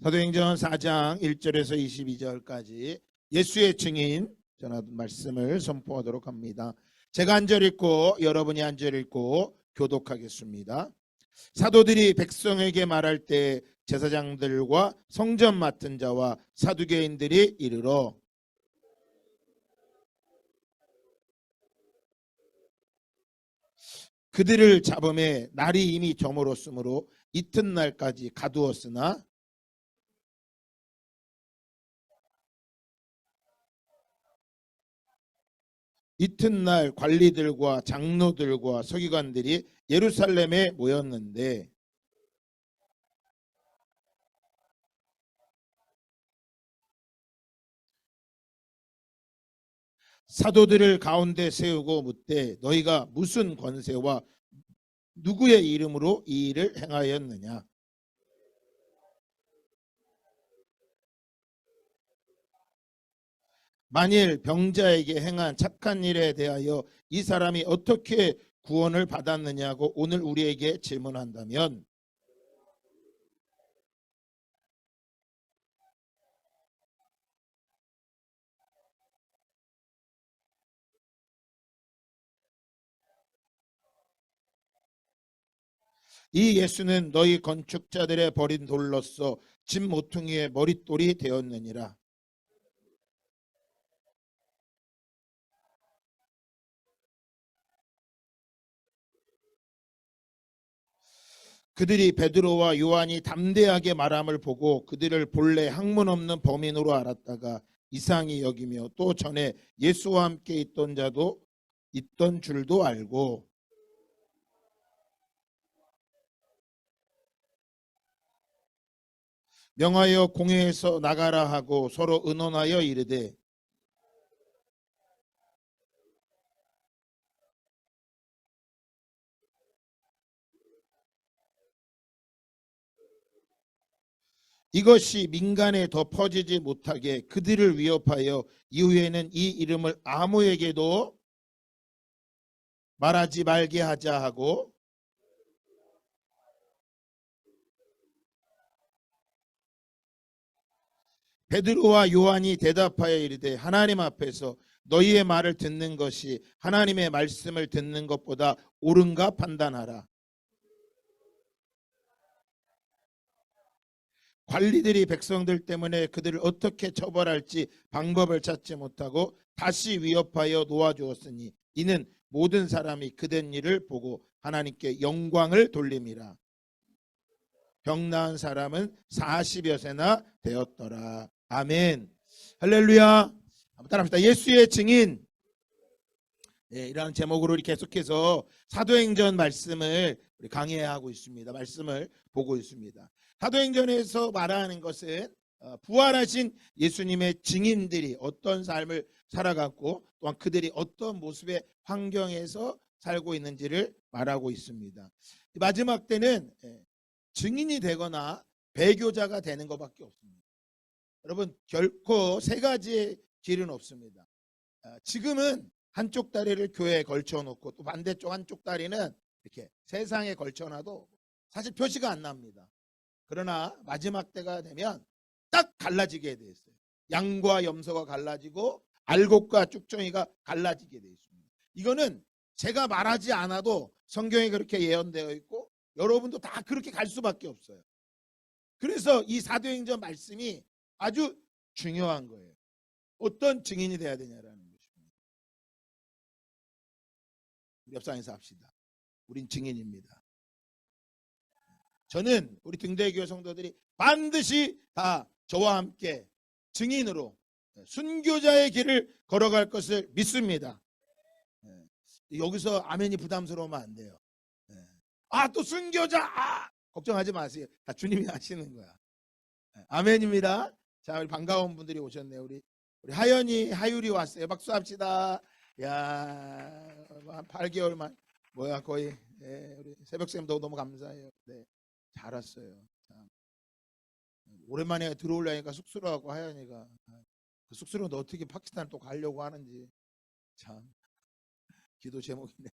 사도행전 4장 1절에서 22절까지 예수의 증인 전하던 말씀을 선포하도록 합니다. 제가 한 절 읽고 여러분이 한 절 읽고 교독하겠습니다. 사도들이 백성에게 말할 때 제사장들과 성전 맡은 자와 사두개인들이 이르러 그들을 잡음에 날이 이미 저물었으므로 이튿날까지 가두었으나 이튿날 관리들과 장로들과 서기관들이 예루살렘에 모였는데 사도들을 가운데 세우고 묻되 너희가 무슨 권세와 누구의 이름으로 이 일을 행하였느냐? 만일 병자에게 행한 착한 일에 대하여 이 사람이 어떻게 구원을 받았느냐고 오늘 우리에게 질문한다면 이 예수는 너희 건축자들의 버린 돌로서 집 모퉁이의 머릿돌이 되었느니라. 그들이 베드로와 요한이 담대하게 말함을 보고 그들을 본래 학문 없는 범인으로 알았다가 이상히 여기며 또 전에 예수와 함께 있던 자도 있던 줄도 알고 명하여 공회에서 나가라 하고 서로 의논하여 이르되 이것이 민간에 더 퍼지지 못하게 그들을 위협하여 이후에는 이 이름을 아무에게도 말하지 말게 하자 하고 베드로와 요한이 대답하여 이르되 하나님 앞에서 너희의 말을 듣는 것이 하나님의 말씀을 듣는 것보다 옳은가 판단하라. 관리들이 백성들 때문에 그들을 어떻게 처벌할지 방법을 찾지 못하고 다시 위협하여 놓아주었으니 이는 모든 사람이 그된 일을 보고 하나님께 영광을 돌림이라. 병 나은 사람은 40여 세나 되었더라. 아멘. 할렐루야. 한번 따라합시다. 예수의 증인. 이러한 제목으로 계속해서 사도행전 말씀을 우리 강해하고 있습니다. 말씀을 보고 있습니다. 사도행전에서 말하는 것은 부활하신 예수님의 증인들이 어떤 삶을 살아갔고 또한 그들이 어떤 모습의 환경에서 살고 있는지를 말하고 있습니다. 마지막 때는 증인이 되거나 배교자가 되는 것밖에 없습니다. 여러분 결코 세 가지의 길은 없습니다. 지금은 한쪽 다리를 교회에 걸쳐놓고 또 반대쪽 한쪽 다리는 이렇게 세상에 걸쳐놔도 사실 표시가 안 납니다. 그러나 마지막 때가 되면 딱 갈라지게 돼 있어요. 양과 염소가 갈라지고 알곡과 쭉정이가 갈라지게 돼 있습니다. 이거는 제가 말하지 않아도 성경에 그렇게 예언되어 있고 여러분도 다 그렇게 갈 수밖에 없어요. 그래서 이 사도행전 말씀이 아주 중요한 거예요. 어떤 증인이 돼야 되냐라는 것입니다. 우리 옆상에서 합시다. 우린 증인입니다. 저는 우리 등대교회 성도들이 반드시 다 저와 함께 증인으로 순교자의 길을 걸어갈 것을 믿습니다. 여기서 아멘이 부담스러우면 안 돼요. 또 순교자 걱정하지 마세요. 다 주님이 하시는 거야. 아멘입니다. 자, 우리 반가운 분들이 오셨네요. 우리 하연이 하율이 왔어요. 박수합시다. 야, 한 8개월만 뭐야 거의 우리 새벽쌤도 너무 감사해요. 네, 잘 왔어요. 참. 오랜만에 들어오려니까 쑥스러워하고 하연이가 그 쑥스러운데 어떻게 파키스탄 또 가려고 하는지 참 기도 제목이네.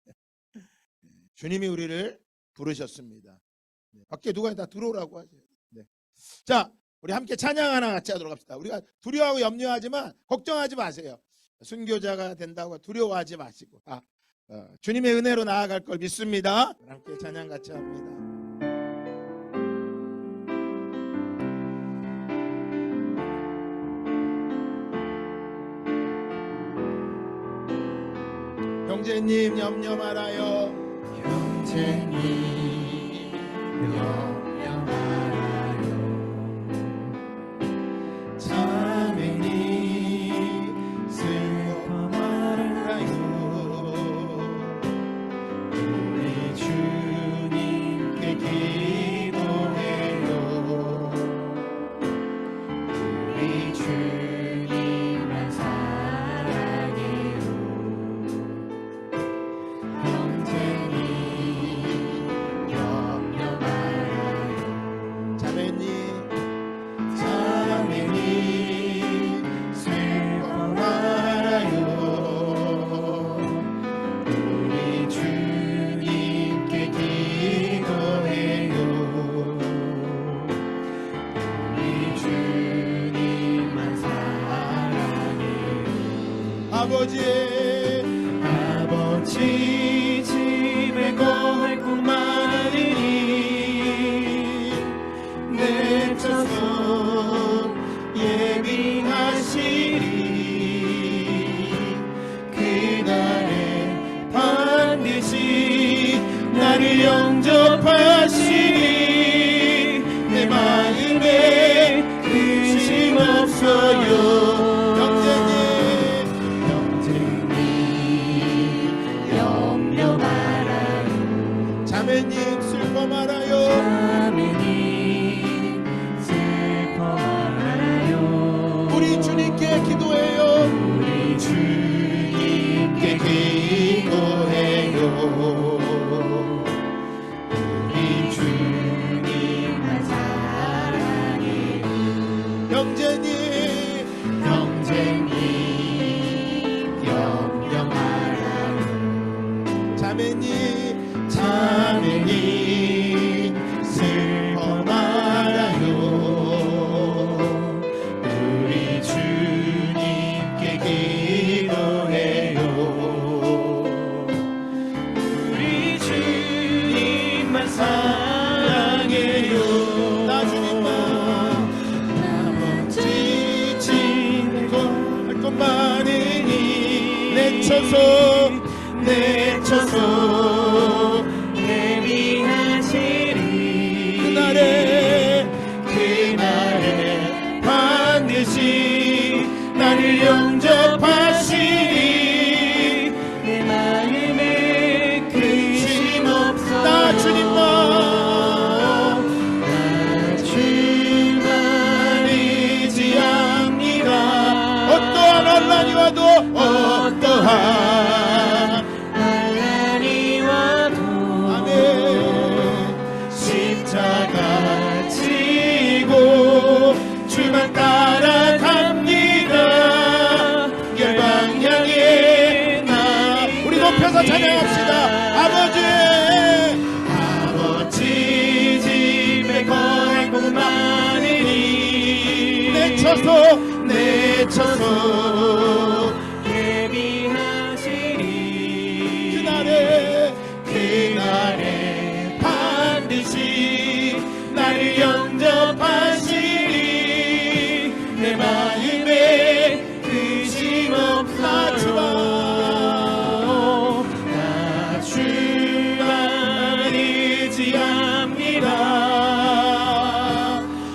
주님이 우리를 부르셨습니다. 밖에 누가 다 들어오라고 하세요. 네. 자, 우리 함께 찬양 하나 같이 하도록 합시다. 우리가 두려워하고 염려하지만 걱정하지 마세요. 순교자가 된다고 두려워하지 마시고 주님의 은혜로 나아갈 걸 믿습니다. 함께 찬양 같이 합니다. 형제님 염려 말아요. 형제님 염려 말아요. 자매님 슬퍼 말아요. 우리 주님께 기도해요. 우리 주님만 사랑해요. 형제님 염려 말아요. 자매님 슬퍼 말아요. 우리 주님께 기도해요. 우리 주님만 사랑해요. 아버지 집에 거할 곳 많으니 내쳐서 예비하시리. 그날에 반드시 나를 영접하시리. 내 마음에 근심 없어요. 형제님 염려 말아요. 자매님 슬퍼 말아요. 자매님 슬퍼 말아요. 우리 주님께 기도해요. 우리 주님께 기도해요. 우리 주님만 사랑해요. 형제님 염려 말아요. 자매님 슬퍼 말아요. 우리 주님께 기도해요. 우리 주님만 사랑해요. 나 주님만 나머지 집에 할 것 많으니 내쳐서 예비하시리. 그날에 반드시 나를 영접하시리. 내 마음에 근심 없어요. 나 주님만 의지합니다. 어떠한 혼란이 와도 환난이 와도 아멘. 십자가 지고 주만 따라갑니다. 열방 향해 나 우리 높여서 찬양합시다. 아버지 집에 거할 곳 많으니 내쳐서 예비하시리. 그날에 반드시 나를 영접하시리. 내 마음에 근심 없어요. 나 주만 의지합니다.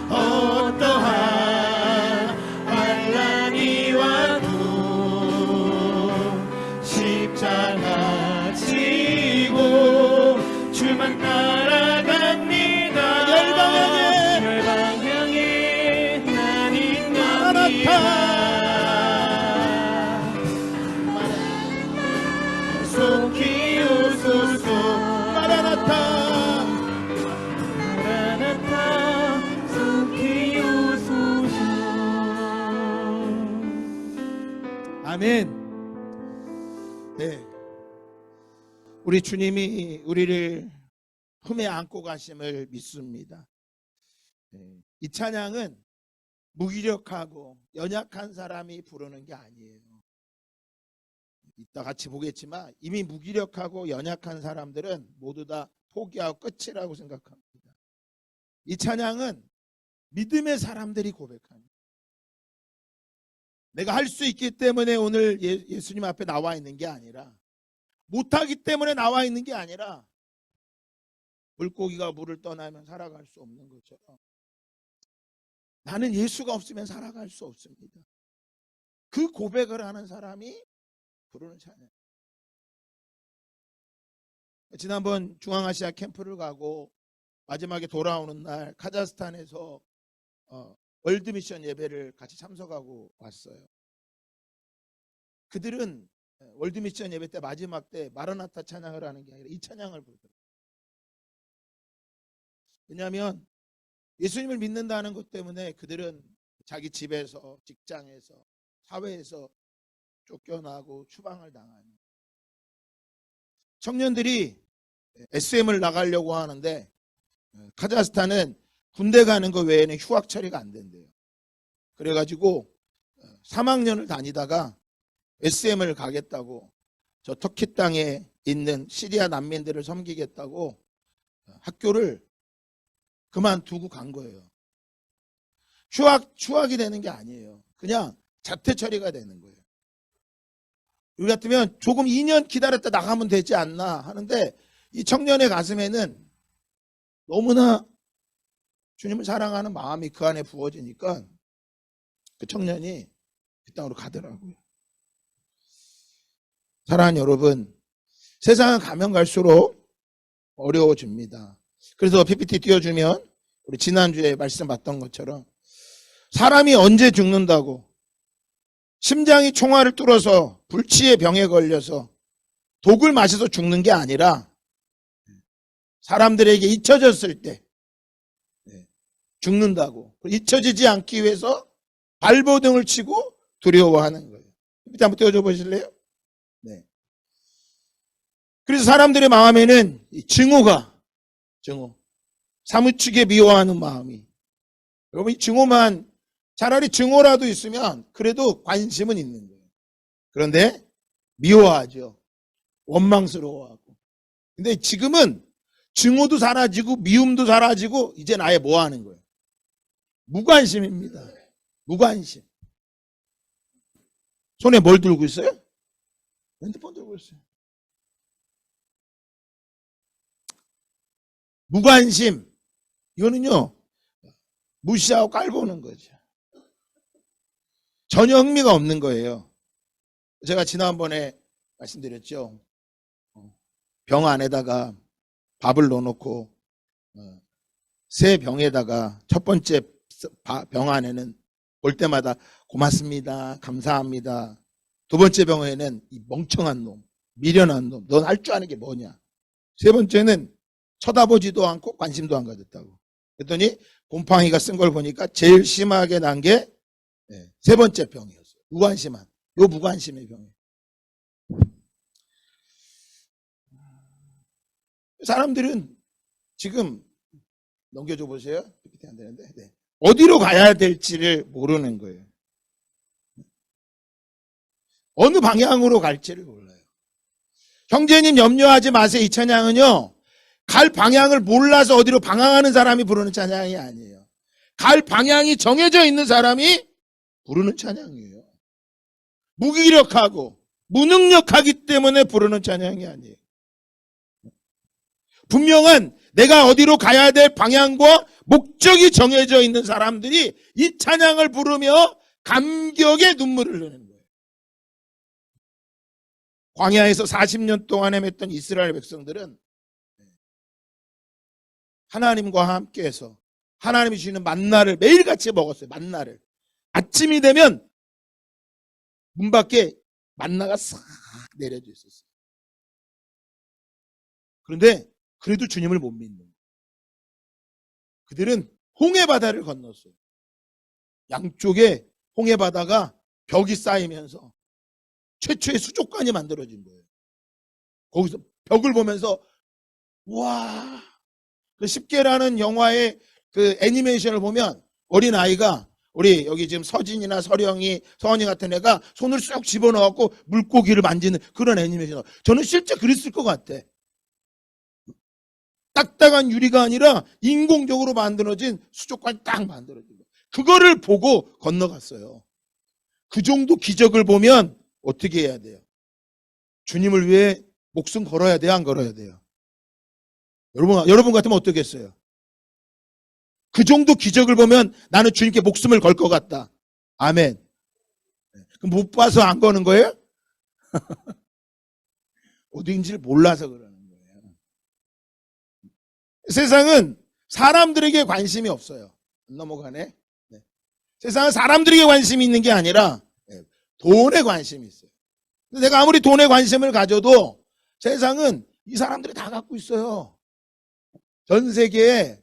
어떠한 환난이 와도 십자가 지고 주만 따라갑니다. 열방 향해 나는 갑니다. 속히 오소서. 마라나타 속히 오소서. 아멘. 네, 우리 주님이 우리를 품에 안고 가심을 믿습니다. 이 찬양은 무기력하고 연약한 사람이 부르는 게 아니에요. 이따 같이 보겠지만 이미 무기력하고 연약한 사람들은 모두 다 포기하고 끝이라고 생각합니다. 이 찬양은 믿음의 사람들이 고백합니다. 내가 할 수 있기 때문에 오늘 예수님 앞에 나와 있는 게 아니라, 못하기 때문에 나와 있는 게 아니라, 물고기가 물을 떠나면 살아갈 수 없는 것처럼 나는 예수가 없으면 살아갈 수 없습니다. 그 고백을 하는 사람이 부르는 찬양. 지난번 중앙아시아 캠프를 가고 마지막에 돌아오는 날 카자흐스탄에서 월드미션 예배를 같이 참석하고 왔어요. 그들은 월드미션 예배 때 마지막 때 마라나타 찬양을 하는 게 아니라 이 찬양을 부르더라고요. 왜냐하면 예수님을 믿는다는 것 때문에 그들은 자기 집에서, 직장에서, 사회에서 쫓겨나고 추방을 당하는 청년들이 SM을 나가려고 하는데 카자흐스탄은 군대 가는 거 외에는 휴학 처리가 안 된대요. 그래가지고 3학년을 다니다가 SM을 가겠다고, 저 터키 땅에 있는 시리아 난민들을 섬기겠다고 학교를 그만두고 간 거예요. 휴학이 되는 게 아니에요. 그냥 자퇴 처리가 되는 거예요. 우리 같으면 조금 2년 기다렸다 나가면 되지 않나 하는데, 이 청년의 가슴에는 너무나 주님을 사랑하는 마음이 그 안에 부어지니까 그 청년이 그 땅으로 가더라고요. 사랑하는 여러분, 세상은 가면 갈수록 어려워집니다. 그래서 PPT 띄워주면 우리 지난주에 말씀 봤던 것처럼 사람이 언제 죽는다고, 심장이 총알을 뚫어서 불치의 병에 걸려서 독을 마셔서 죽는 게 아니라 사람들에게 잊혀졌을 때 죽는다고, 잊혀지지 않기 위해서 발버둥을 치고 두려워하는 거예요. PPT 한번 띄워줘 보실래요? 네. 그래서 사람들의 마음에는 이 증오, 사무치게 미워하는 마음이, 여러분 이 증오만, 차라리 증오라도 있으면 그래도 관심은 있는 거예요. 그런데 미워하죠. 원망스러워하고. 근데 지금은 증오도 사라지고 미움도 사라지고 이젠 아예 뭐 하는 거예요? 무관심입니다. 무관심. 손에 뭘 들고 있어요? 핸드폰 들고 있어요. 무관심. 이거는요, 무시하고 깔보는 거죠. 전혀 흥미가 없는 거예요. 제가 지난번에 말씀드렸죠. 병 안에다가 밥을 넣어놓고 새 병에다가 첫 번째 병 안에는 볼 때마다 고맙습니다, 감사합니다. 두 번째 병에는 이 멍청한 놈, 미련한 놈, 넌 할 줄 아는 게 뭐냐. 세 번째는 쳐다보지도 않고 관심도 안 가졌다고. 그랬더니 곰팡이가 쓴 걸 보니까 제일 심하게 난 게 세 번째 병이었어요. 무관심한, 요 무관심의 병이에요. 사람들은 지금 넘겨줘 보세요. PPT 안 되는데. 네. 어디로 가야 될지를 모르는 거예요. 어느 방향으로 갈지를 몰라요. 형제님 염려하지 마세요. 이 찬양은요, 갈 방향을 몰라서 어디로 방황하는 사람이 부르는 찬양이 아니에요. 갈 방향이 정해져 있는 사람이 부르는 찬양이에요. 무기력하고 무능력하기 때문에 부르는 찬양이 아니에요. 분명한 내가 어디로 가야 될 방향과 목적이 정해져 있는 사람들이 이 찬양을 부르며 감격의 눈물을 흘리는 거예요. 광야에서 40년 동안 헤맸던 이스라엘 백성들은 하나님과 함께해서 하나님이 주시는 만나를 매일같이 먹었어요. 만나를. 아침이 되면 문 밖에 만나가 싹 내려져 있었어요. 그런데 그래도 주님을 못 믿는 거예요. 그들은 홍해바다를 건넜어요. 양쪽에 홍해바다가 벽이 쌓이면서 최초의 수족관이 만들어진 거예요. 거기서 벽을 보면서 와, 그 10개라는 영화의 그 애니메이션을 보면 어린 아이가 우리 여기 지금 서진이나 서령이, 서원이 같은 애가 손을 쏙 집어넣고 물고기를 만지는 그런 애니메이션. 저는 실제 그랬을 것 같아. 딱딱한 유리가 아니라 인공적으로 만들어진 수족관이 딱 만들어진 거. 그거를 보고 건너갔어요. 그 정도 기적을 보면 어떻게 해야 돼요? 주님을 위해 목숨 걸어야 돼요? 안 걸어야 돼요? 여러분 같으면 어떻겠어요? 그 정도 기적을 보면 나는 주님께 목숨을 걸 것 같다. 아멘. 그럼 못 봐서 안 거는 거예요? 어디인지를 몰라서 그러는 거예요. 세상은 사람들에게 관심이 없어요. 넘어가네. 네. 세상은 사람들에게 관심이 있는 게 아니라 돈에 관심이 있어요. 내가 아무리 돈에 관심을 가져도 세상은 이 사람들이 다 갖고 있어요. 전 세계에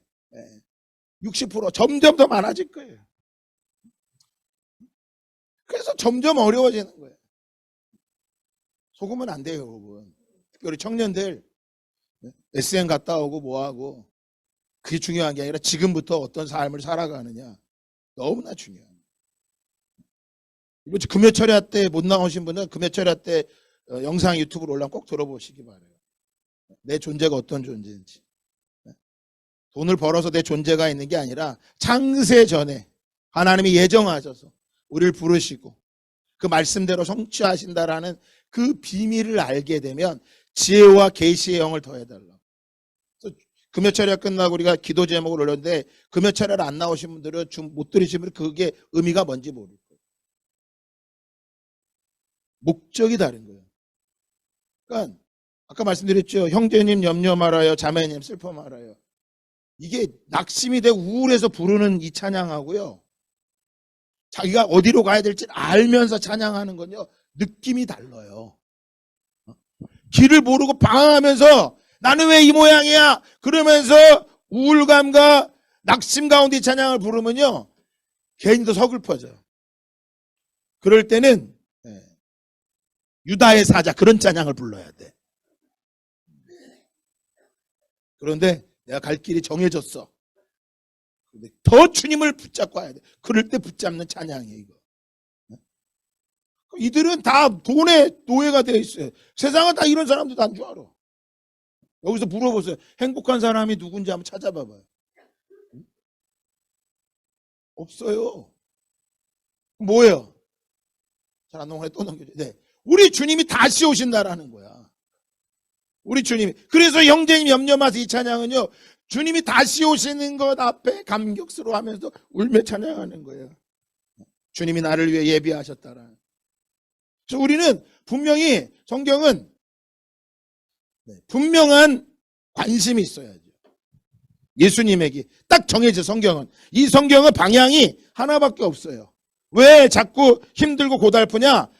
60% 점점 더 많아질 거예요. 그래서 점점 어려워지는 거예요. 속으면 안 돼요, 여러분. 특별히 청년들 SN 갔다 오고 뭐하고 그게 중요한 게 아니라 지금부터 어떤 삶을 살아가느냐 너무나 중요해요. 이번 주 금요철야 때 못 나오신 분은 금요철야 때 영상 유튜브로 올라오면 꼭 들어보시기 바라요. 내 존재가 어떤 존재인지. 돈을 벌어서 내 존재가 있는 게 아니라 창세 전에 하나님이 예정하셔서 우리를 부르시고 그 말씀대로 성취하신다라는 그 비밀을 알게 되면 지혜와 계시의 영을 더해달라고. 금요철야 끝나고 우리가 기도 제목을 올렸는데 금요철야를 안 나오신 분들은 못 들으신 분들은 그게 의미가 뭔지 모를 거예요. 목적이 다른 거예요. 그러니까 아까 말씀드렸죠. 형제님 염려 말아요. 자매님 슬퍼 말아요. 이게 낙심이 되고 우울해서 부르는 이 찬양하고요. 자기가 어디로 가야 될지 알면서 찬양하는 건요. 느낌이 달라요. 길을 모르고 방황하면서 나는 왜 이 모양이야? 그러면서 우울감과 낙심 가운데 찬양을 부르면요. 괜히 더 서글퍼져요. 그럴 때는 유다의 사자 그런 찬양을 불러야 돼. 그런데 내가 갈 길이 정해졌어. 더 주님을 붙잡고 와야 돼. 그럴 때 붙잡는 찬양이에요, 이거. 이들은 다 돈의 노예가 되어 있어요. 세상은 다 이런 사람들 단 줄 알아. 여기서 물어보세요. 행복한 사람이 누군지 한번 찾아봐봐요. 없어요. 뭐예요? 잘 안 넘어가네. 또 넘겨줘. 네. 우리 주님이 다시 오신다라는 거야. 우리 주님이. 그래서 형제님 염려 마세요. 이 찬양은요. 주님이 다시 오시는 것 앞에 감격스러워하면서 울며 찬양하는 거예요. 주님이 나를 위해 예비하셨다라는. 그래서 우리는 분명히 성경은 분명한 관심이 있어야죠. 예수님에게 딱 정해져. 성경은. 이 성경은 방향이 하나밖에 없어요. 왜 자꾸 힘들고 고달프냐?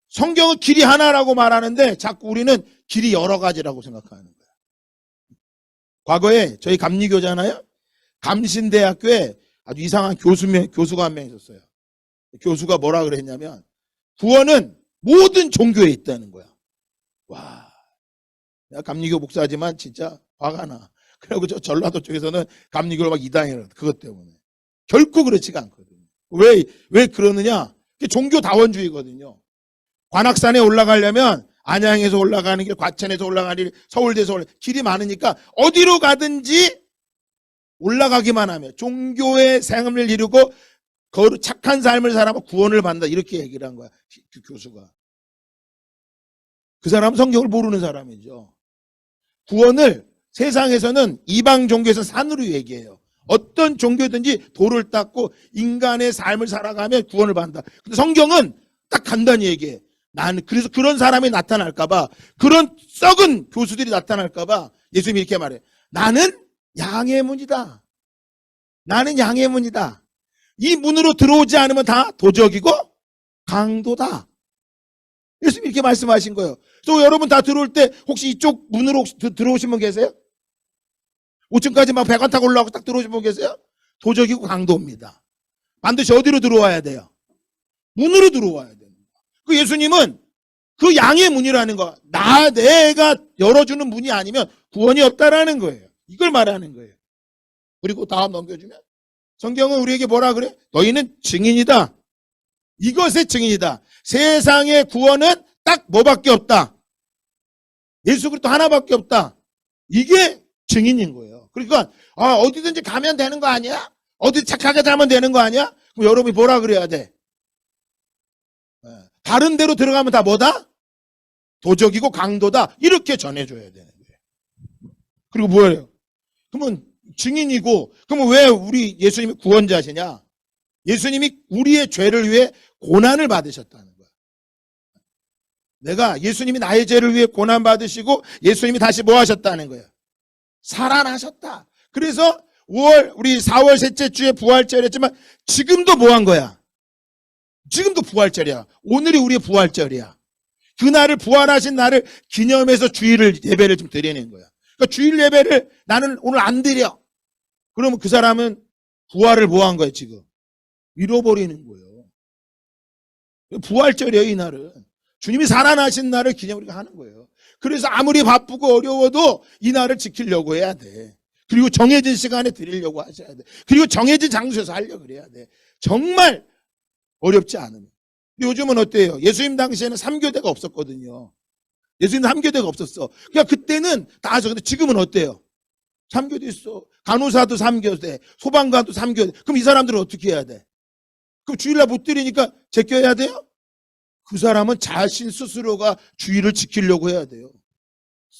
성경은 길이 하나라고 말하는데 자꾸 우리는 길이 여러 가지라고 생각하는 거예요. 과거에 저희 감리교잖아요. 감신대학교에 아주 이상한 교수가 한 명 있었어요. 교수가 뭐라 그랬냐면 구원은 모든 종교에 있다는 거야. 와, 내가 감리교 목사지만 진짜 화가 나. 그리고 저 전라도 쪽에서는 감리교를 막 이단이라 그것 때문에. 결코 그렇지가 않거든요. 왜 그러느냐? 그게 종교다원주의거든요. 관악산에 올라가려면 안양에서 올라가는 길, 과천에서 올라가는 길, 서울대에서 올라가는 길이 많으니까 어디로 가든지 올라가기만 하면 종교의 생을 이루고 착한 삶을 살아면 구원을 받는다. 이렇게 얘기를 한 거야. 그 교수가. 그 사람은 성경을 모르는 사람이죠. 구원을 세상에서는 이방 종교에서 산으로 얘기해요. 어떤 종교든지 돌을 닦고 인간의 삶을 살아가면 구원을 받는다. 근데 성경은 딱 간단히 얘기해. 나는 그래서 그런 사람이 나타날까봐, 그런 썩은 교수들이 나타날까봐 예수님이 이렇게 말해. 나는 양의 문이다. 나는 양의 문이다. 이 문으로 들어오지 않으면 다 도적이고 강도다. 예수님이 이렇게 말씀하신 거예요. 또 여러분 다 들어올 때 혹시 이쪽 문으로 혹시 들어오신 분 계세요? 5층까지 막 배관 타고 올라가고 딱 들어오신 분 계세요? 도적이고 강도입니다. 반드시 어디로 들어와야 돼요? 문으로 들어와야 돼요. 그 예수님은 그 양의 문이라는 거, 내가 열어주는 문이 아니면 구원이 없다라는 거예요. 이걸 말하는 거예요. 그리고 다음 넘겨주면 성경은 우리에게 뭐라 그래? 너희는 증인이다. 이것의 증인이다. 세상의 구원은 딱 뭐밖에 없다. 예수 그리스도 하나밖에 없다. 이게 증인인 거예요. 그러니까 어디든지 가면 되는 거 아니야? 어디 착하게 살면 되는 거 아니야? 그럼 여러분이 뭐라 그래야 돼? 다른 데로 들어가면 다 뭐다? 도적이고 강도다. 이렇게 전해줘야 되는 거예요. 그리고 뭐예요? 그러면 증인이고, 그러면 왜 우리 예수님이 구원자시냐? 예수님이 우리의 죄를 위해 고난을 받으셨다는 거야. 내가 예수님이 나의 죄를 위해 고난 받으시고 예수님이 다시 뭐 하셨다는 거예요? 살아나셨다. 그래서 우리 4월 셋째 주에 부활절 했지만 지금도 뭐 한 거야? 지금도 부활절이야. 오늘이 우리의 부활절이야. 그날을 부활하신 날을 기념해서 주일 예배를 좀 드리는 거야. 그러니까 주일 예배를 나는 오늘 안 드려. 그러면 그 사람은 부활을 뭐 한 거야 지금? 잃어버리는 거예요. 부활절이에요 이 날은. 주님이 살아나신 날을 기념 우리가 하는 거예요. 그래서 아무리 바쁘고 어려워도 이 날을 지키려고 해야 돼. 그리고 정해진 시간에 드리려고 하셔야 돼. 그리고 정해진 장소에서 하려고 그래야 돼. 정말 어렵지 않으면. 요즘은 어때요? 예수님 당시에는 3교대가 없었거든요. 예수님 3교대가 없었어. 그러니까 그때는 다 하죠. 근데 지금은 어때요? 3교대 있어. 간호사도 3교대, 소방관도 3교대. 그럼 이 사람들은 어떻게 해야 돼? 그럼 주일날 못 드리니까 제껴야 돼요? 그 사람은 자신 스스로가 주의를 지키려고 해야 돼요.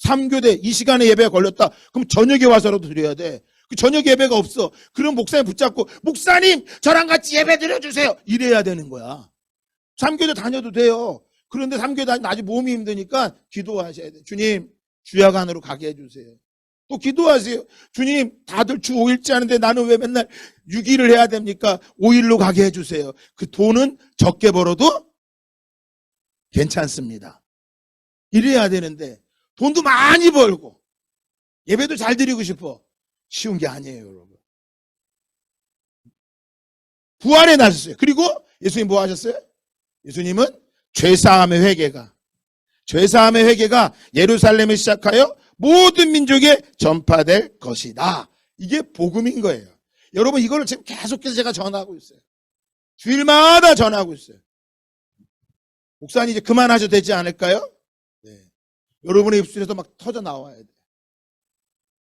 3교대 이 시간에 예배가 걸렸다. 그럼 저녁에 와서라도 드려야 돼. 그 저녁 예배가 없어. 그럼 목사님 붙잡고 목사님 저랑 같이 예배 드려주세요. 이래야 되는 거야. 3교대 다녀도 돼요. 그런데 3교대 다니면 아직 몸이 힘드니까 기도하셔야 돼. 주님 주야간으로 가게 해주세요. 또 기도하세요. 주님 다들 주 5일째 하는데 나는 왜 맨날 6일을 해야 됩니까? 5일로 가게 해주세요. 그 돈은 적게 벌어도 괜찮습니다. 이래야 되는데 돈도 많이 벌고 예배도 잘 드리고 싶어. 쉬운 게 아니에요 여러분. 부활에 나섰어요. 그리고 예수님 뭐 하셨어요? 예수님은 죄사함의 회개가 예루살렘에 시작하여 모든 민족에 전파될 것이다. 이게 복음인 거예요. 여러분 이거를 지금 계속해서 제가 전하고 있어요. 주일마다 전하고 있어요. 목사님 이제 그만하셔도 되지 않을까요? 네. 여러분의 입술에서 막 터져 나와야 돼.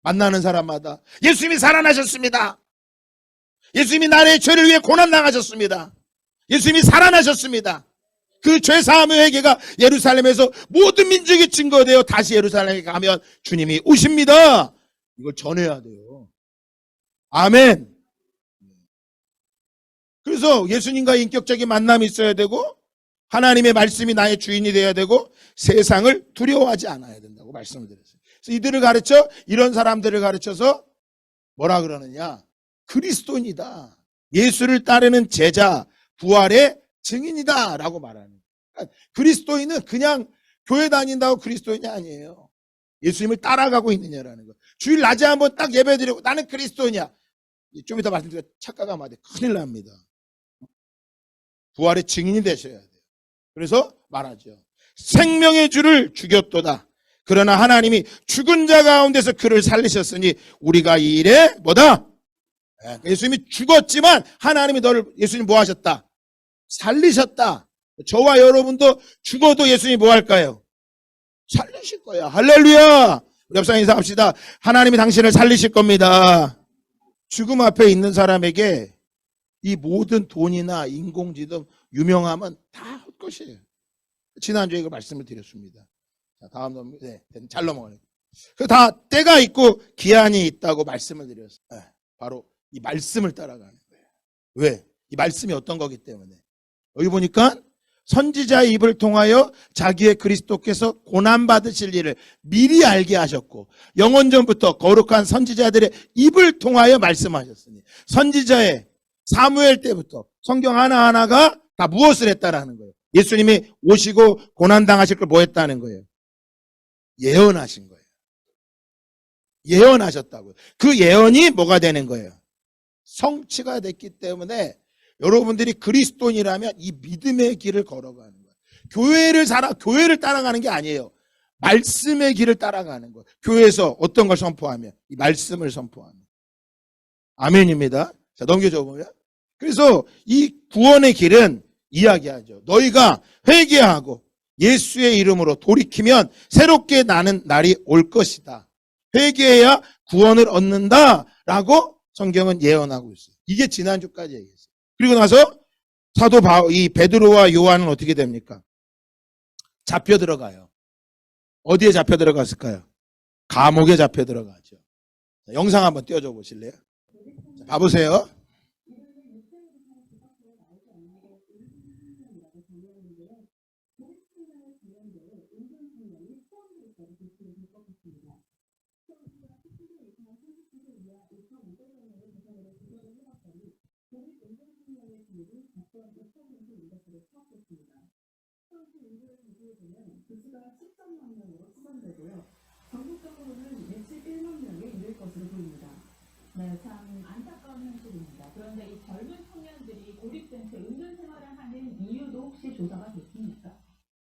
만나는 사람마다 예수님이 살아나셨습니다. 예수님이 나의 죄를 위해 고난당하셨습니다. 예수님이 살아나셨습니다. 그 죄사함의 회개가 예루살렘에서 모든 민족이 증거되어 다시 예루살렘에 가면 주님이 오십니다. 이걸 전해야 돼요. 아멘. 그래서 예수님과 인격적인 만남이 있어야 되고 하나님의 말씀이 나의 주인이 되어야 되고 세상을 두려워하지 않아야 된다고 말씀을 드렸어요. 그래서 이들을 가르쳐 이런 사람들을 가르쳐서 뭐라 그러느냐? 그리스도인이다. 예수를 따르는 제자, 부활의 증인이다 라고 말하는 거예요. 그러니까 그리스도인은 그냥 교회 다닌다고 그리스도인이 아니에요. 예수님을 따라가고 있느냐라는 거예요. 주일 낮에 한번 딱 예배드리고 나는 그리스도인이야. 좀 이따 말씀드리면 착각하면 안 돼. 큰일 납니다. 부활의 증인이 되셔야 돼요. 그래서 말하죠. 생명의 주를 죽였도다. 그러나 하나님이 죽은 자 가운데서 그를 살리셨으니 우리가 이 일에 뭐다? 예수님이 죽었지만 하나님이 예수님 뭐 하셨다? 살리셨다. 저와 여러분도 죽어도 예수님이 뭐 할까요? 살리실 거야. 할렐루야. 우리 옆사람 인사합시다. 하나님이 당신을 살리실 겁니다. 죽음 앞에 있는 사람에게 이 모든 돈이나 인공지능 유명함은 다 헛것이에요. 지난주에 이거 말씀을 드렸습니다. 자, 다음 넘 잘 넘어가네요. 다 때가 있고 기한이 있다고 말씀을 드렸어요. 바로 이 말씀을 따라가는 거예요. 왜? 이 말씀이 어떤 거기 때문에. 여기 보니까 선지자의 입을 통하여 자기의 그리스도께서 고난받으실 일을 미리 알게 하셨고 영원전부터 거룩한 선지자들의 입을 통하여 말씀하셨으니 선지자의 사무엘 때부터 성경 하나하나가 다 무엇을 했다라는 거예요. 예수님이 오시고 고난당하실 걸 뭐 했다는 거예요? 예언하신 거예요. 예언하셨다고요. 그 예언이 뭐가 되는 거예요? 성취가 됐기 때문에 여러분들이 그리스도인이라면 이 믿음의 길을 걸어가는 거예요. 교회를 따라가는 게 아니에요. 말씀의 길을 따라가는 거예요. 교회에서 어떤 걸 선포하면 이 말씀을 선포하면. 아멘입니다. 자, 넘겨줘 보면. 그래서 이 구원의 길은 이야기하죠. 너희가 회개하고 예수의 이름으로 돌이키면 새롭게 나는 날이 올 것이다. 회개해야 구원을 얻는다라고 성경은 예언하고 있어요. 이게 지난주까지 얘기했어요. 그리고 나서 이 베드로와 요한은 어떻게 됩니까? 잡혀 들어가요. 어디에 잡혀 들어갔을까요? 감옥에 잡혀 들어가죠. 자, 영상 한번 띄워줘 보실래요? 자, 봐보세요. 전국적으로는 61만 명에 이를 것으로 보입니다. 네, 참 안타까운 현실입니다. 그런데 이 젊은 청년들이 고립된 채 은둔 생활을 하는 이유도 혹시 조사가 됐습니까?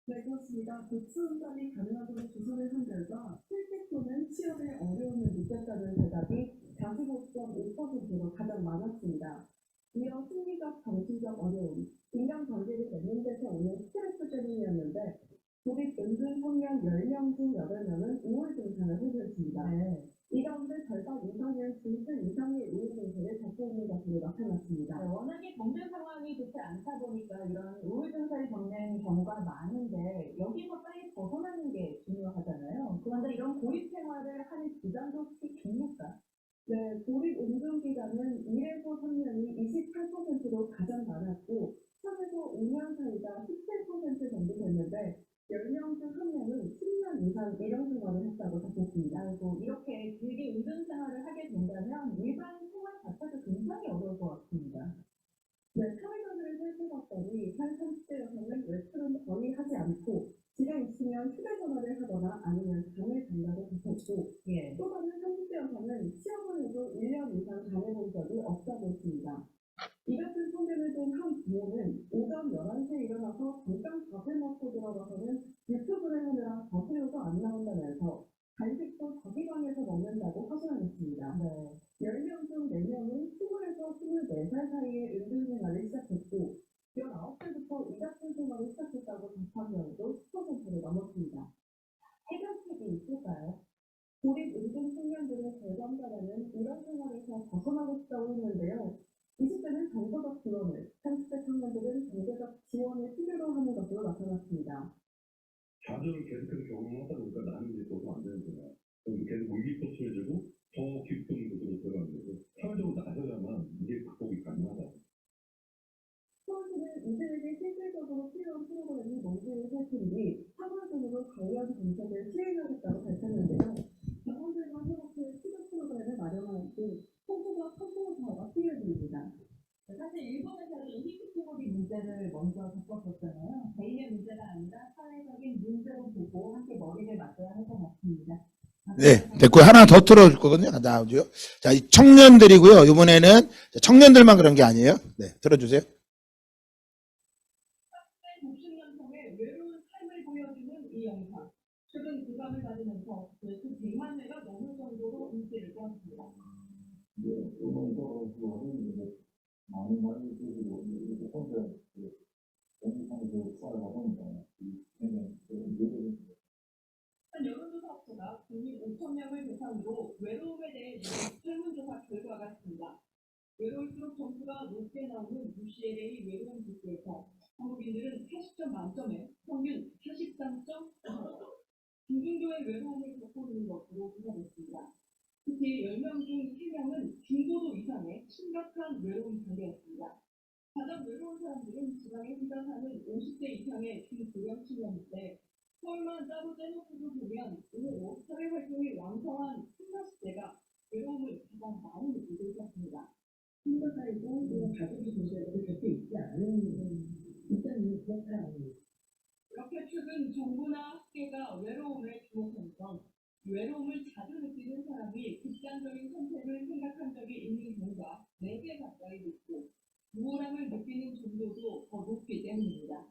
네, 그렇습니다. 복수운전이 가능하도록 조사를 한 결과 실제로는 취업에 어려움을 느꼈다는 대답이 45.5%로 가장 많았습니다. 이어 심리적, 정신적 어려움, 인간관계를 맺는 데서 오는 스트레스 때문이었는데 고립 은둔 청년 10명 중 8명은 우울 증상을 호소했습니다. 네. 이 가운데 절반 이상은 중증 이상의 우울 증세를 겪고 있는 것으로 나타났습니다. 네, 워낙에 경제 상황이 좋지 않다 보니까 이런 우울 증세를 겪는 경우가 많은데 여기서 빨리 벗어나는 게 중요하잖아요. 그런데 이런 고립 생활을 하는 기간도 혹시 깁니까? 네, 고립 은둔 기간은 1에서 3년이 28%로 가장 많았고 3에서 5년 사이가 17% 정도 됐는데 10명 중 1명은 10년 이상 일용 생활을 했다고 답했습니다. 그리고 이렇게 길게 은둔 생활을 하게 된다면 일반 생활 자체도 굉장히 어려울 것 같습니다. 네, 사회자들을 살펴봤더니 한 30대 여성은 외출은 거의 하지 않고 집에 있으면 휴대전화를 하거나 아니면 장을 간다고 답했고 또 다른 30대 여성은 시험을 해도 1년 이상 다녀본 적이 없다고 했습니다. 이 같은 소개를 본 한 부모는 오전 11시에 일어나서 잠깐 밥을 먹고 들어가서는 유튜브를 하느라 버스여서 안 나온다면서 간식도 자기 방에서 먹는다고 하소연했습니다. 네. 10명 중 4명은 20에서 24살 사이에 은둔 생활을 시작했고 19살부터 이 같은 생활을 시작했다고 답한 경우도 10%를 넘었습니다. 해결책이 있을까요? 고립 은둔 청년들의 절반가량은 이런 생활에서 벗어나고 싶다고 했는데요. 20대는 정서적 지원을, 30대 청년들은 경제적 지원을 필요로 하는 것으로 나타났습니다. 좌절을 계속해서 경험하다 보니까 나는 이제 도움 안 되는 거야. 그럼 계속 의기소침해지고 더 깊은 곳으로 들어가는 거고 사회적으로 나서야만 이게 극복이 가능하다. 서울시는 이들에게 실질적으로 필요한 프로그램이 뭔지를 살핀 뒤 3월중으로 관련 정책을 시행하겠다고 밝혔는데요. 병원들과 협업해 치료 프로그램을 마련하고 홍보가 컴퓨터가 필요해 보입니다. 사실 일본에서는 히키코모리 문제를 먼저 겪었었잖아요. 개인의 문제가 아니라 사회적인 문제로 보고 함께 머리를 맞춰야 할 것 같습니다. 네, 됐고 하나 더 틀어줄 거거든요. 나오죠. 자, 이 청년들이고요. 이번에는 청년들만 그런 게 아니에요. 네, 들어주세요. 60년생의 외로운 삶을 보여주는 이 영상. 최근 부담을 가지면서 그 100만 회가 넘을 정도로 인기를 끌었습니다. 많은 많이 그리고 이렇게 혼자 공부하면서 살아가 보니까 한 여론조사 업체가 국민 5천 명을 대상으로 외로움에 대해 설문조사 결과가 있습니다. 외로울수록 점수가 높게 나오는 UCLA 외로움 지수에서 한국인들은 80점 만점에 평균 43점, 중증도의 외로움을 겪고 있는 것으로 조사됐습니다. 특히 10명 중 3명은 중도도 이상의 심각한 외로움 단계였습니다. 가장 외로운 사람들은 지방에 혼자 사는 50대 이상의 중고령 청년인데 서울만 따로 떼놓고도 보면 의외로 사회활동이 왕성한 30대가 외로움을 가장 많이 느끼고 있었습니다. 혼자 살고 또 가족이 문제를 겪고 있지 않은 일단 그렇다. 이렇게 최근 정부나 학계가 외로움에 주목하면서 외로움을 자주 느끼는 사람이 극단적인 선택을 생각한 적이 있는 경우가 4배 가까이 높고 우울함을 느끼는 정도도 더 높기 때문입니다.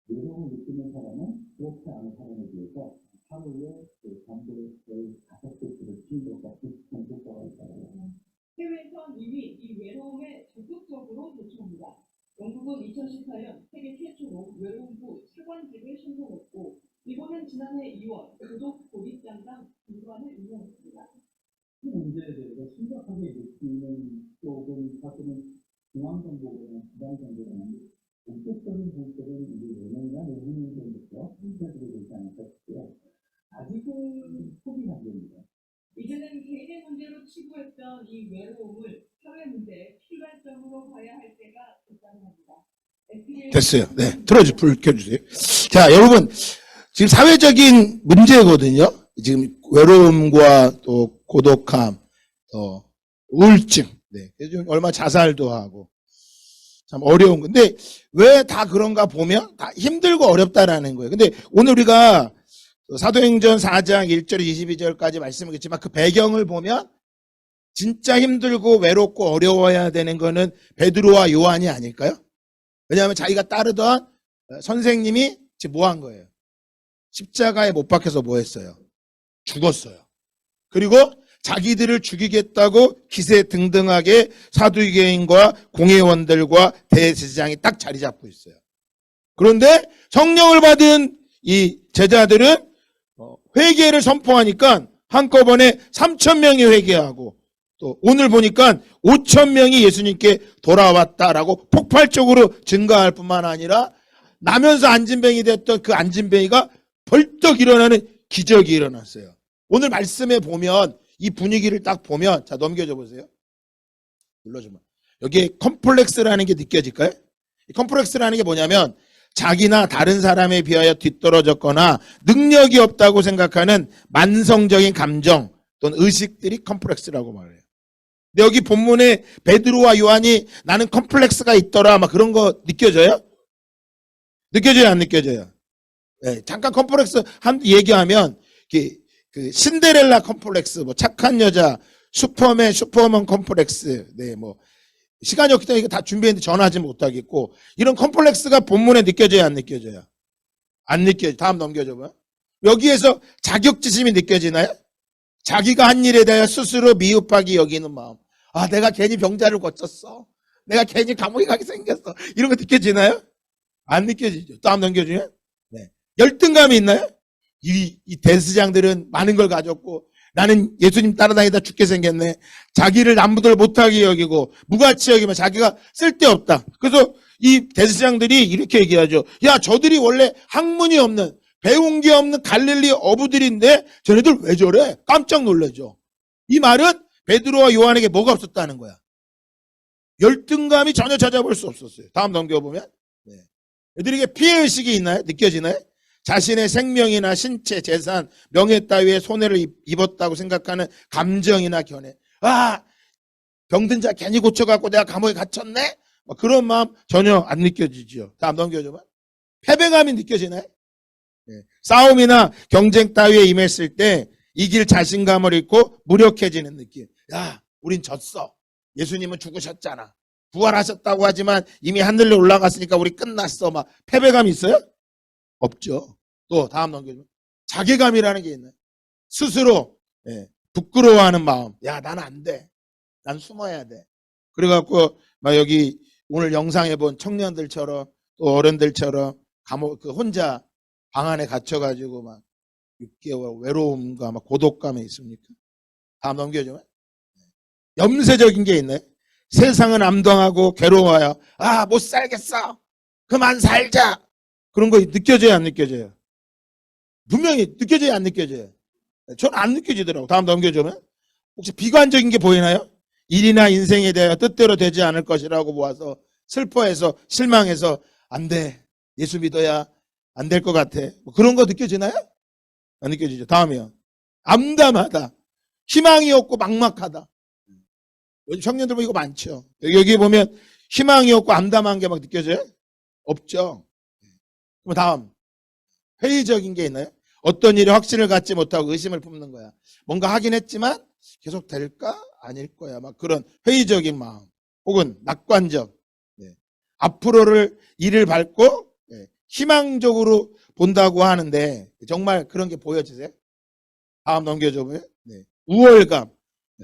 외로움을 느끼는 사람은 그렇지 않은 사람에 비해서 하루에 감정을 5배 정도가 비슷한 효과가 있다고 해외에선 이미 이 외로움에 적극적으로 대처합니다. 영국은 2018년 세계 최초로 외로움부 차관직을 신설했고, 일본은 지난해 2월 고독 고립장당 기관을 운영했습니다. 그 문제에 대해서 심각하게 느끼는 쪽은 사실은 중앙정부나 지방정부나 본격적인 정책은 이제 내년이나 내후년부터 행사들이 되지 않을까 싶고요. 아직은 포기가 안 됩니다. 이제는 개인의 문제로 치부했던 이 외로움을 사회 문제의 필발적으로 봐야 할 때가 됐다는 겁니다. 됐어요. 네, 틀어주 불 켜주세요. 자, 여러분 지금 사회적인 문제거든요. 지금 외로움과 또 고독함, 또 우울증, 네, 요즘 얼마 자살도 하고 참 어려운 건데 왜 다 그런가 보면 다 힘들고 어렵다라는 거예요. 근데 오늘 우리가 사도행전 4장 1절 22절까지 말씀했지만 그 배경을 보면 진짜 힘들고 외롭고 어려워야 되는 거는 베드로와 요한이 아닐까요? 왜냐하면 자기가 따르던 선생님이 지금 뭐 한 거예요? 십자가에 못 박혀서 뭐 했어요? 죽었어요. 그리고 자기들을 죽이겠다고 기세등등하게 사두개인과 공회원들과 대제사장이 딱 자리 잡고 있어요. 그런데 성령을 받은 이 제자들은 회개를 선포하니까 한꺼번에 3,000명이 회개하고 또 오늘 보니까 5,000명이 예수님께 돌아왔다라고 폭발적으로 증가할 뿐만 아니라 나면서 안진뱅이 됐던 그 안진뱅이가 벌떡 일어나는 기적이 일어났어요. 오늘 말씀에 보면 이 분위기를 딱 보면 자 넘겨줘 보세요. 눌러주면 여기에 컴플렉스라는 게 느껴질까요? 이 컴플렉스라는 게 뭐냐면 자기나 다른 사람에 비하여 뒤떨어졌거나 능력이 없다고 생각하는 만성적인 감정 또는 의식들이 컴플렉스라고 말해요. 근데 여기 본문에 베드로와 요한이 나는 컴플렉스가 있더라 막 그런 거 느껴져요? 느껴져요, 안 느껴져요? 네, 잠깐 컴플렉스 한 얘기하면 그 신데렐라 컴플렉스, 뭐 착한 여자, 슈퍼맨 컴플렉스, 네, 뭐 시간이 없기 때문에 이거 다 준비했는데 전화하지 못하겠고 이런 컴플렉스가 본문에 느껴져요, 안 느껴져요? 안 느껴져. 다음 넘겨줘봐요. 여기에서 자격지심이 느껴지나요? 자기가 한 일에 대하여 스스로 미흡하게 여기는 마음. 아, 내가 괜히 병자를 거쳤어. 내가 괜히 감옥에 가게 생겼어. 이런 거 느껴지나요? 안 느껴지죠. 다음 넘겨주면 네. 열등감이 있나요? 이 대스장들은 많은 걸 가졌고 나는 예수님 따라다니다 죽게 생겼네. 자기를 남부들 못하게 여기고 무가치 여기면 자기가 쓸데없다. 그래서 이 대스장들이 이렇게 얘기하죠. 야, 저들이 원래 학문이 없는 배운 게 없는 갈릴리 어부들인데 쟤네들 왜 저래? 깜짝 놀라죠. 이 말은 베드로와 요한에게 뭐가 없었다는 거야? 열등감이 전혀 찾아볼 수 없었어요. 다음 넘겨보면 네. 애들에게 피해의식이 있나요? 느껴지나요? 자신의 생명이나 신체, 재산, 명예 따위에 손해를 입었다고 생각하는 감정이나 견해. 아, 병든 자 괜히 고쳐갖고 내가 감옥에 갇혔네? 그런 마음 전혀 안 느껴지죠. 다음 넘겨줘봐. 패배감이 느껴지나요? 네. 싸움이나 경쟁 따위에 임했을 때 이길 자신감을 잃고 무력해지는 느낌. 야, 우린 졌어. 예수님은 죽으셨잖아. 부활하셨다고 하지만 이미 하늘로 올라갔으니까 우리 끝났어. 막 패배감이 있어요? 없죠. 또 다음 넘겨주면 자괴감이라는 게 있나요? 스스로 부끄러워하는 마음. 야, 난 안 돼. 난 숨어야 돼. 그래갖고 막 여기 오늘 영상에 본 청년들처럼 또 어른들처럼 감옥 그 혼자 방 안에 갇혀가지고 막 6개월 외로움과 막 고독감에 있습니까? 다음 넘겨주면 염세적인 게 있나요? 세상은 암동하고 괴로워요. 아, 못 살겠어. 그만 살자. 그런 거 느껴져요, 안 느껴져요? 분명히 느껴져요, 안 느껴져요? 저는 안 느껴지더라고. 다음 넘겨주면 혹시 비관적인 게 보이나요? 일이나 인생에 대하여 뜻대로 되지 않을 것이라고 보아서 슬퍼해서 실망해서 안 돼. 예수 믿어야 안 될 것 같아. 뭐 그런 거 느껴지나요? 안 느껴지죠. 다음이요. 암담하다. 희망이 없고 막막하다. 요즘 청년들 보면 이거 많죠. 여기 보면 희망이 없고 암담한 게 막 느껴져요? 없죠. 그럼 다음. 회의적인 게 있나요? 어떤 일이 확신을 갖지 못하고 의심을 품는 거야. 뭔가 하긴 했지만 계속 될까? 아닐 거야. 막 그런 회의적인 마음. 혹은 낙관적. 네. 앞으로를 일을 밟고 희망적으로 본다고 하는데 정말 그런 게 보여지세요? 다음 넘겨줘 보면 우월감.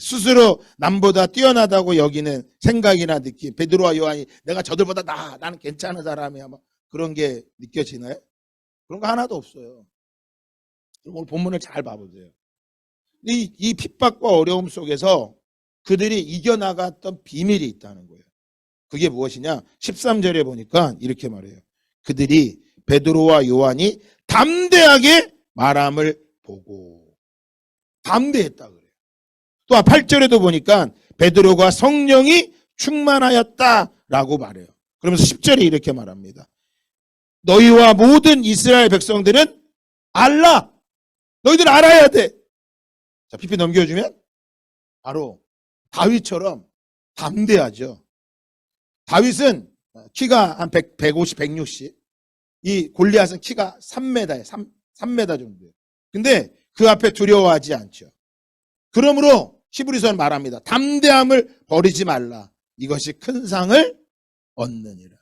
스스로 남보다 뛰어나다고 여기는 생각이나 느낌. 베드로와 요한이 내가 저들보다 나는 괜찮은 사람이야. 막 그런 게 느껴지나요? 그런 거 하나도 없어요. 오늘 본문을 잘 봐보세요. 이 핍박과 어려움 속에서 그들이 이겨나갔던 비밀이 있다는 거예요. 그게 무엇이냐? 13절에 보니까 이렇게 말해요. 그들이 베드로와 요한이 담대하게 말함을 보고 담대했다 그래요. 또한 8절에도 보니까 베드로가 성령이 충만하였다라고 말해요. 그러면서 10절에 이렇게 말합니다. 너희와 모든 이스라엘 백성들은 알라. 너희들 알아야 돼. 자, PP 넘겨주면 바로 다윗처럼 담대하죠. 다윗은 키가 한 150, 160. 이 골리앗은 키가 3m예요. 3m 정도예요. 근데 그 앞에 두려워하지 않죠. 그러므로 히브리서는 말합니다. 담대함을 버리지 말라. 이것이 큰 상을 얻느니라.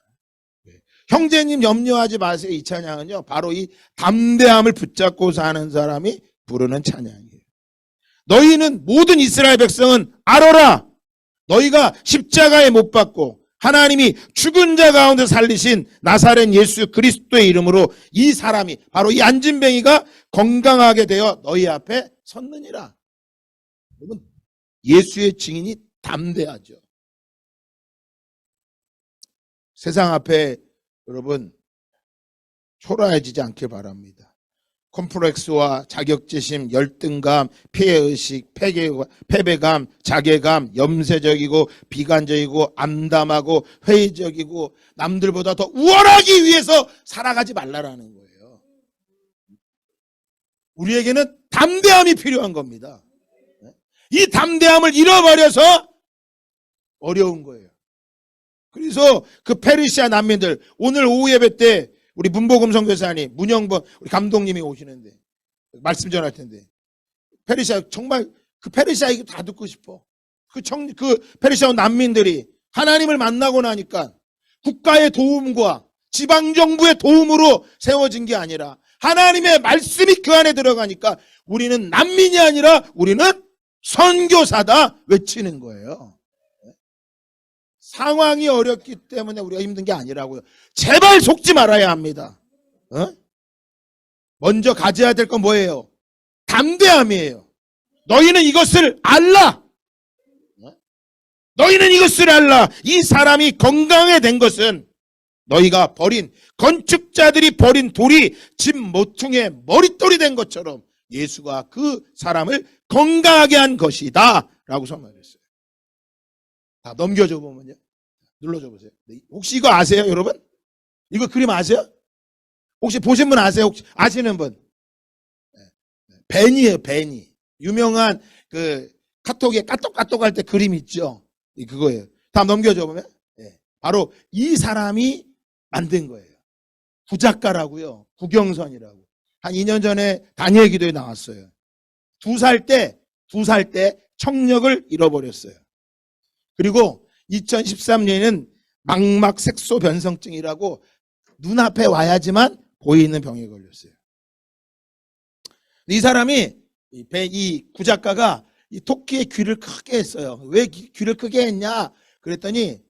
형제님 염려하지 마세요. 이 찬양은요. 바로 이 담대함을 붙잡고 사는 사람이 부르는 찬양이에요. 너희는 모든 이스라엘 백성은 알아라. 너희가 십자가에 못 박고 하나님이 죽은 자 가운데 살리신 나사렛 예수 그리스도의 이름으로 이 사람이 바로 이 안진뱅이가 건강하게 되어 너희 앞에 섰느니라. 여러분, 예수의 증인이 담대하죠. 세상 앞에 여러분 초라해지지 않길 바랍니다. 콤플렉스와 자격지심, 열등감, 피해의식, 패배감, 자괴감, 염세적이고 비관적이고 암담하고 회의적이고 남들보다 더 우월하기 위해서 살아가지 말라라는 거예요. 우리에게는 담대함이 필요한 겁니다. 이 담대함을 잃어버려서 어려운 거예요. 그래서 그 페르시아 난민들 오늘 오후 예배 때 우리 문복음 선교사님, 문영번 우리 감독님이 오시는데 말씀 전할 텐데 페르시아 정말 그 페르시아 이거 다 듣고 싶어. 그 페르시아 난민들이 하나님을 만나고 나니까 국가의 도움과 지방 정부의 도움으로 세워진 게 아니라 하나님의 말씀이 그 안에 들어가니까 우리는 난민이 아니라 우리는 선교사다 외치는 거예요. 상황이 어렵기 때문에 우리가 힘든 게 아니라고요. 제발 속지 말아야 합니다. 먼저 가져야 될 건 뭐예요? 담대함이에요. 너희는 이것을 알라. 너희는 이것을 알라. 이 사람이 건강하게 된 것은 너희가 버린 건축자들이 버린 돌이 집 모퉁이의 머릿돌이 된 것처럼 예수가 그 사람을 건강하게 한 것이다 라고 설명했어요. 다 넘겨줘 보면요. 눌러줘 보세요. 혹시 이거 아세요, 여러분? 이거 그림 아세요? 혹시 보신 분 아세요? 혹시 아시는 분? 베니예요, 베니. 유명한 그 카톡에 까똑까똑 할 때 그림 있죠? 그거예요. 다음 넘겨줘 보면. 바로 이 사람이 만든 거예요. 부작가라고요. 구경선이라고. 한 2년 전에 다니엘 기도에 나왔어요. 2살 때 청력을 잃어버렸어요. 그리고 2013년에는 망막 색소 변성증이라고 눈앞에 와야지만 보이는 병에 걸렸어요. 이 사람이 이 구작가가 이 토끼의 귀를 크게 했어요. 왜 귀를 크게 했냐? 그랬더니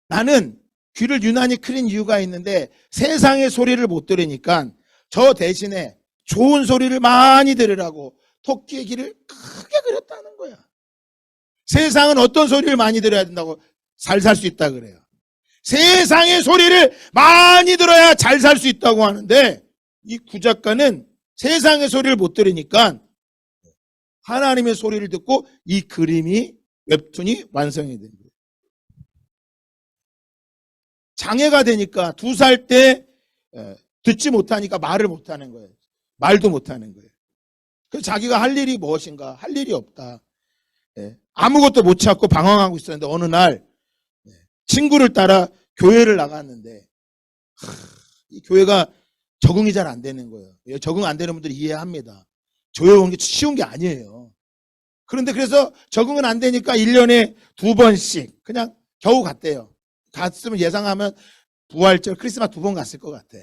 나는 귀를 유난히 크린 이유가 있는데 세상의 소리를 못 들으니까 저 대신에 좋은 소리를 많이 들으라고 토끼의 귀를 크게 그렸다는 거야. 세상은 어떤 소리를 많이 들어야 된다고 잘 살 수 있다 그래요. 세상의 소리를 많이 들어야 잘 살 수 있다고 하는데 이 구작가는 세상의 소리를 못 들으니까 하나님의 소리를 듣고 이 그림이 웹툰이 완성이 된 거예요. 장애가 되니까 2살 때 듣지 못하니까 말을 못하는 거예요. 말도 못하는 거예요. 그래서 자기가 할 일이 무엇인가? 할 일이 없다. 아무것도 못 찾고 방황하고 있었는데 어느 날 친구를 따라 교회를 나갔는데 이 교회가 적응이 잘 안 되는 거예요. 적응 안 되는 분들이 이해합니다. 교회 온 게 쉬운 게 아니에요. 그런데 그래서 적응은 안 되니까 1년에 2번씩 그냥 겨우 갔대요. 갔으면 예상하면 부활절 크리스마스 2번 갔을 것 같아.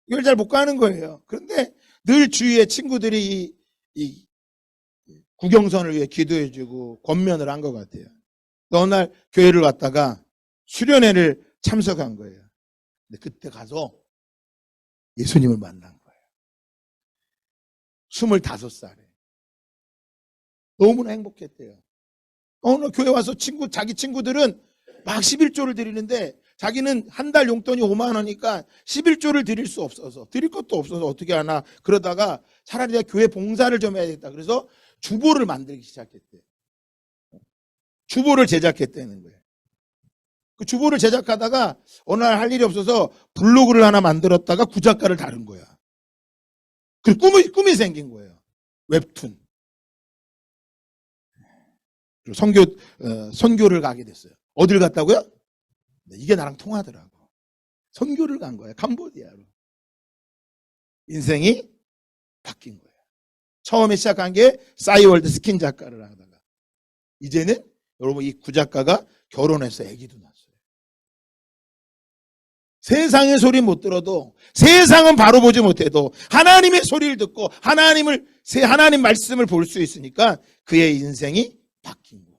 이걸 잘 못 가는 거예요. 그런데 늘 주위에 친구들이 이 구경선을 위해 기도해주고 권면을 한 것 같아요. 어느 날 교회를 왔다가 수련회를 참석한 거예요. 근데 그때 가서 예수님을 만난 거예요. 25살에. 너무나 행복했대요. 어느 날 교회 와서 자기 친구들은 막 11조를 드리는데 자기는 한 달 용돈이 5만 원이니까 11조를 드릴 수 없어서, 드릴 것도 없어서 어떻게 하나 그러다가 차라리 내가 교회 봉사를 좀 해야겠다. 그래서 주보를 만들기 시작했대요. 주보를 제작했다는 거예요. 그 주보를 제작하다가 어느 날 할 일이 없어서 블로그를 하나 만들었다가 구작가를 다룬 거야. 그 꿈이 생긴 거예요. 웹툰. 그리고 선교를 가게 됐어요. 어딜 갔다고요? 네, 이게 나랑 통하더라고. 선교를 간 거예요. 캄보디아로. 인생이 바뀐 거예요. 처음에 시작한 게 싸이월드 스킨 작가를 하다가 이제는 여러분 이 구작가가 결혼해서 아기도 낳았어요. 세상의 소리 못 들어도, 세상은 바로 보지 못해도 하나님의 소리를 듣고 하나님 말씀을 볼 수 있으니까 그의 인생이 바뀐 거예요.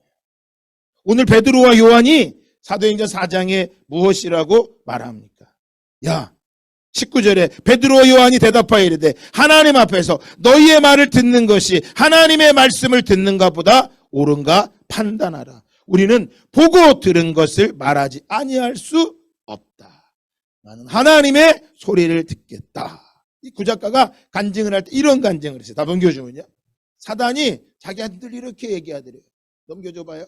오늘 베드로와 요한이 사도행전 4장에 무엇이라고 말합니까? 19절에 베드로와 요한이 대답하여 이르되 하나님 앞에서 너희의 말을 듣는 것이 하나님의 말씀을 듣는가 보다 옳은가 판단하라. 우리는 보고 들은 것을 말하지 아니할 수 없다. 나는 하나님의 소리를 듣겠다. 이 구작가가 간증을 할 때 이런 간증을 했어요. 다 넘겨주면요. 사단이 자기한테 이렇게 얘기하더래요. 넘겨줘봐요.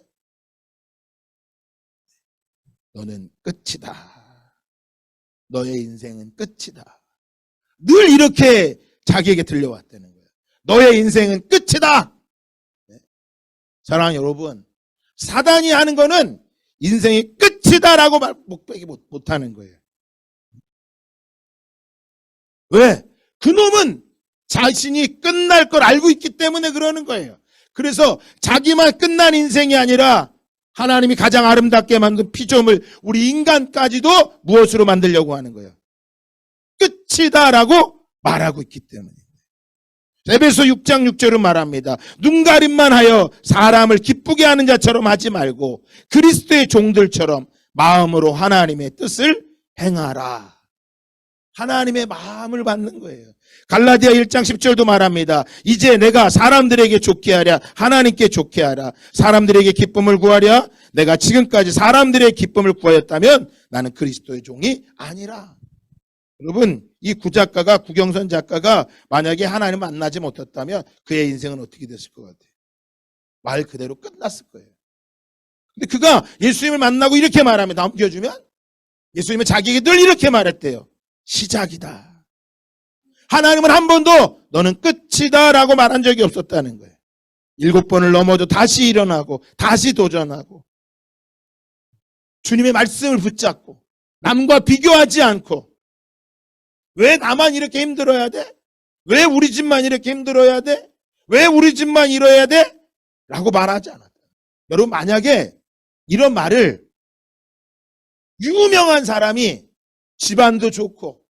너는 끝이다. 너의 인생은 끝이다. 늘 이렇게 자기에게 들려왔다는 거예요. 너의 인생은 끝이다. 네. 사랑하는 여러분, 사단이 하는 거는 인생이 끝이다라고 목베기 못하는 거예요. 왜? 그놈은 자신이 끝날 걸 알고 있기 때문에 그러는 거예요. 그래서 자기만 끝난 인생이 아니라 하나님이 가장 아름답게 만든 피조물 우리 인간까지도 무엇으로 만들려고 하는 거예요? 끝이다라고 말하고 있기 때문에. 에베소 6장 6절은 말합니다. 눈가림만 하여 사람을 기쁘게 하는 자처럼 하지 말고 그리스도의 종들처럼 마음으로 하나님의 뜻을 행하라. 하나님의 마음을 받는 거예요. 갈라디아 1장 10절도 말합니다. 이제 내가 사람들에게 좋게 하랴 하나님께 좋게 하라. 사람들에게 기쁨을 구하랴. 내가 지금까지 사람들의 기쁨을 구하였다면 나는 그리스도의 종이 아니라. 여러분, 이 구작가가, 구경선 작가가 만약에 하나님을 만나지 못했다면 그의 인생은 어떻게 됐을 것 같아요? 말 그대로 끝났을 거예요. 근데 그가 예수님을 만나고 이렇게 말합니다. 넘겨주면 예수님은 자기에게 늘 이렇게 말했대요. 시작이다. 하나님은 한 번도 너는 끝이다 라고 말한 적이 없었다는 거예요. 7번을 넘어도 다시 일어나고 다시 도전하고 주님의 말씀을 붙잡고 남과 비교하지 않고 왜 나만 이렇게 힘들어야 돼? 왜 우리 집만 이렇게 힘들어야 돼? 왜 우리 집만 이뤄야 돼? 라고 말하지 않았다. 여러분, 만약에 이런 말을 유명한 사람이 집안도 좋고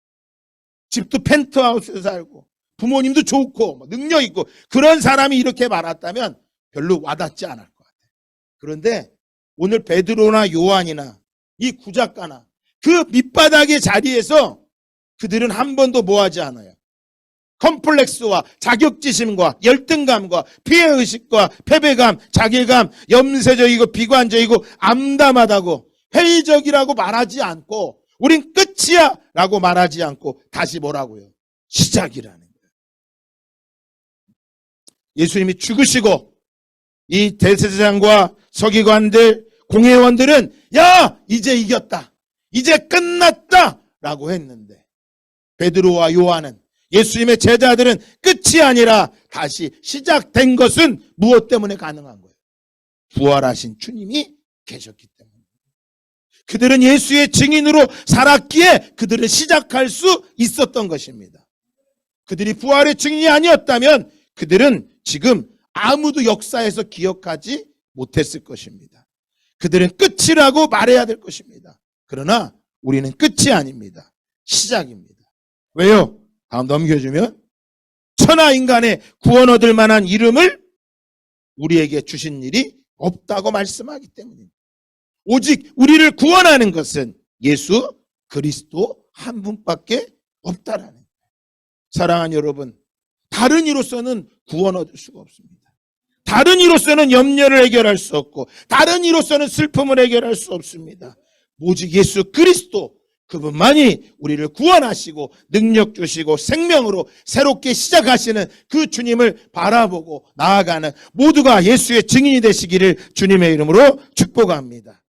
집도 펜트하우스에 살고 부모님도 좋고 능력 있고 그런 사람이 이렇게 말했다면 별로 와닿지 않을 것 같아요. 그런데 오늘 베드로나 요한이나 이 구작가나 그 밑바닥의 자리에서 그들은 한 번도 뭐하지 않아요. 컴플렉스와 자격지심과 열등감과 피해의식과 패배감, 자괴감, 염세적이고 비관적이고 암담하다고 회의적이라고 말하지 않고 우린 끝이야 라고 말하지 않고 다시 뭐라고요? 시작이라는 거예요. 예수님이 죽으시고 이 대제사장과 서기관들, 공회원들은 야 이제 이겼다. 이제 끝났다 라고 했는데 베드로와 요한은 예수님의 제자들은 끝이 아니라 다시 시작된 것은 무엇 때문에 가능한 거예요? 부활하신 주님이 계셨기 때문에. 그들은 예수의 증인으로 살았기에 그들은 시작할 수 있었던 것입니다. 그들이 부활의 증인이 아니었다면 그들은 지금 아무도 역사에서 기억하지 못했을 것입니다. 그들은 끝이라고 말해야 될 것입니다. 그러나 우리는 끝이 아닙니다. 시작입니다. 왜요? 다음 넘겨주면 천하 인간의 구원 얻을 만한 이름을 우리에게 주신 일이 없다고 말씀하기 때문입니다. 오직 우리를 구원하는 것은 예수 그리스도 한 분밖에 없다라는 거예요. 사랑하는 여러분, 다른 이로서는 구원 얻을 수가 없습니다. 다른 이로서는 염려를 해결할 수 없고 다른 이로서는 슬픔을 해결할 수 없습니다. 오직 예수 그리스도 그분만이 우리를 구원하시고 능력 주시고 생명으로 새롭게 시작하시는 그 주님을 바라보고 나아가는 모두가 예수의 증인이 되시기를 주님의 이름으로 축복합니다.